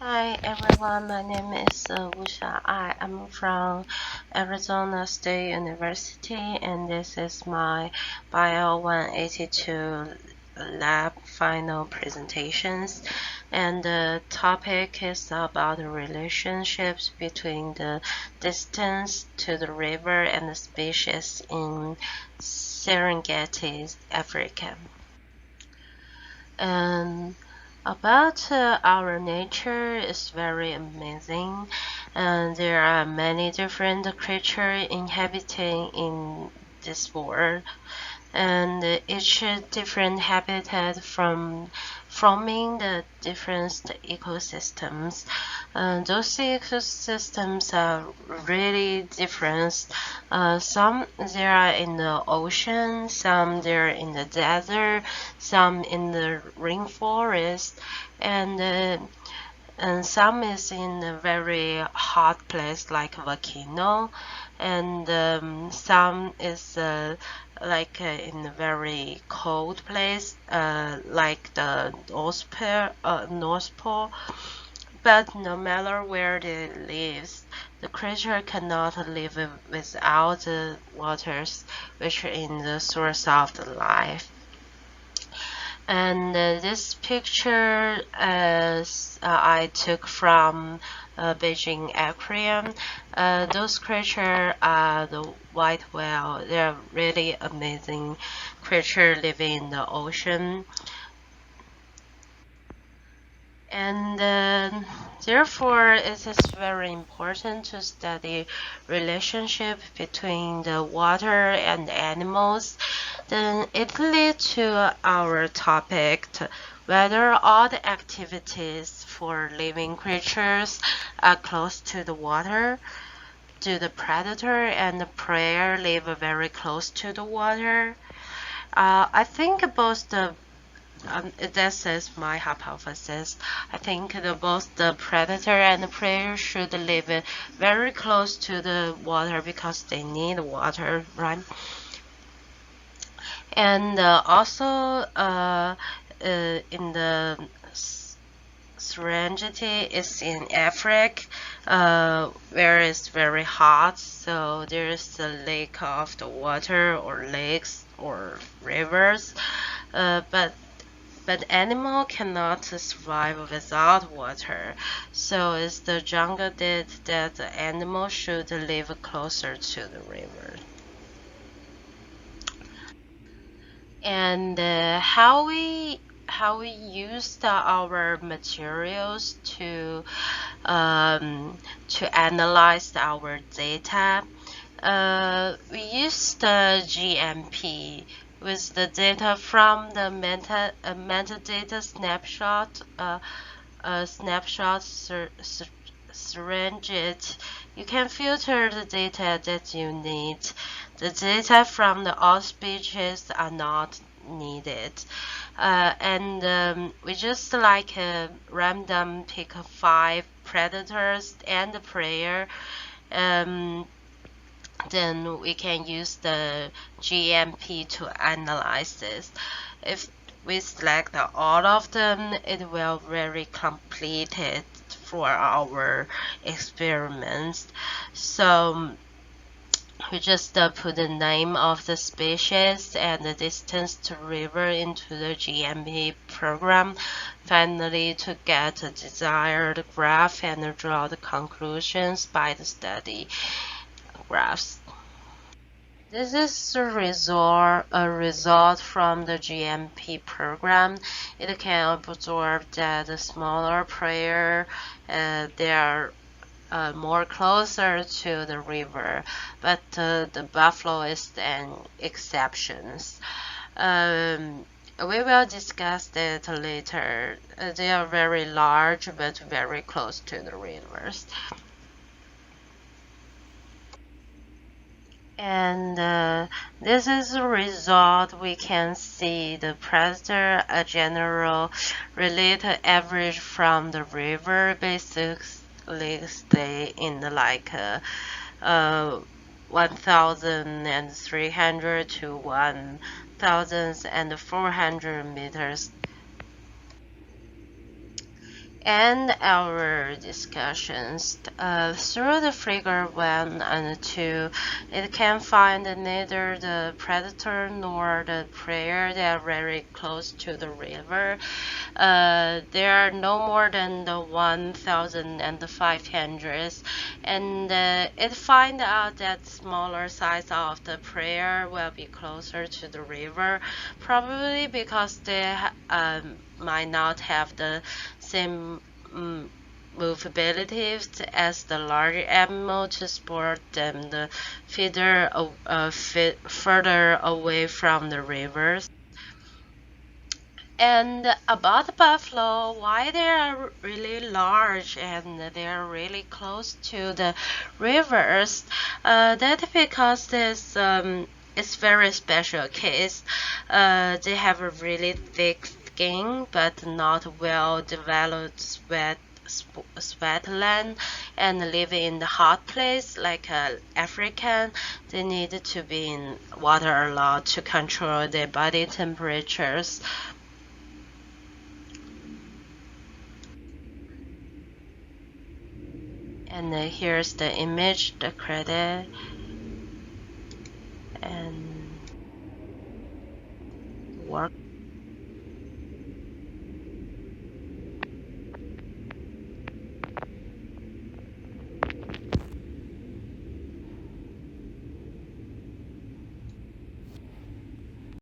Hi everyone, my name is Wu Xiaai. I'm from Arizona State University, and this is my Bio 182 lab final presentations. And the topic is about the relationships between the distance to the river and the species in Serengeti, Africa. And about our nature is very amazing, and there are many different creatures inhabiting in this world, and each different habitat from forming the different ecosystems. Those ecosystems are really different. Some they are in the ocean, some they're in the desert, some in the rainforest, and some is in a very hot place like a volcano, and some is in a very cold place like the North Pole. But no matter where they live, the creature cannot live without the waters, which are in the source of the life. And this picture I took from Beijing Aquarium. Those creatures are the white whale. They're really amazing creature living in the ocean. And therefore, it is very important to study relationship between the water and animals. Then it leads to our topic, whether all the activities for living creatures are close to the water. Do the predator and the prey live very close to the water? I think both the this is my hypothesis. I think both the predator and the prey should live very close to the water because they need water, right? And also in the Serengeti is in Africa, where it's very hot. So there's a lake of the water or lakes or rivers, but animal cannot survive without water. So it's the jungle that the animal should live closer to the river. And how we used our materials to analyze our data. We used the GMP with the data from the metadata snapshot Serengeti. You can filter the data that you need. The data from the all species are not needed. And we just random pick 5 predators and the prey. Then we can use the GMP to analyze this. If we select all of them, it will very completed for our experiments. So we just put the name of the species and the distance to river into the GMP program, finally to get a desired graph and draw the conclusions by the study graphs. This is a result from the GMP program. It can observe that the smaller prey they are more closer to the river, but the buffalo is an exception. We will discuss that later. They are very large but very close to the rivers. And this is a result. We can see the predator, a general related average from the river, basically stay in the 1,300 to 1,400 meters. And our discussions through the figure 1 and 2, it can find neither the predator nor the prey. They are very close to the river. There are no more than the 1,500, and it find out that smaller size of the prey will be closer to the river, probably because they might not have the same movability as the larger animal to support them the further away from the rivers. And about the buffalo, why they are really large and they are really close to the rivers, that because this it's very special case. They have a really thick skin but not well developed sweatland and live in the hot place like African. They need to be in water a lot to control their body temperatures. And here's the image, the credit.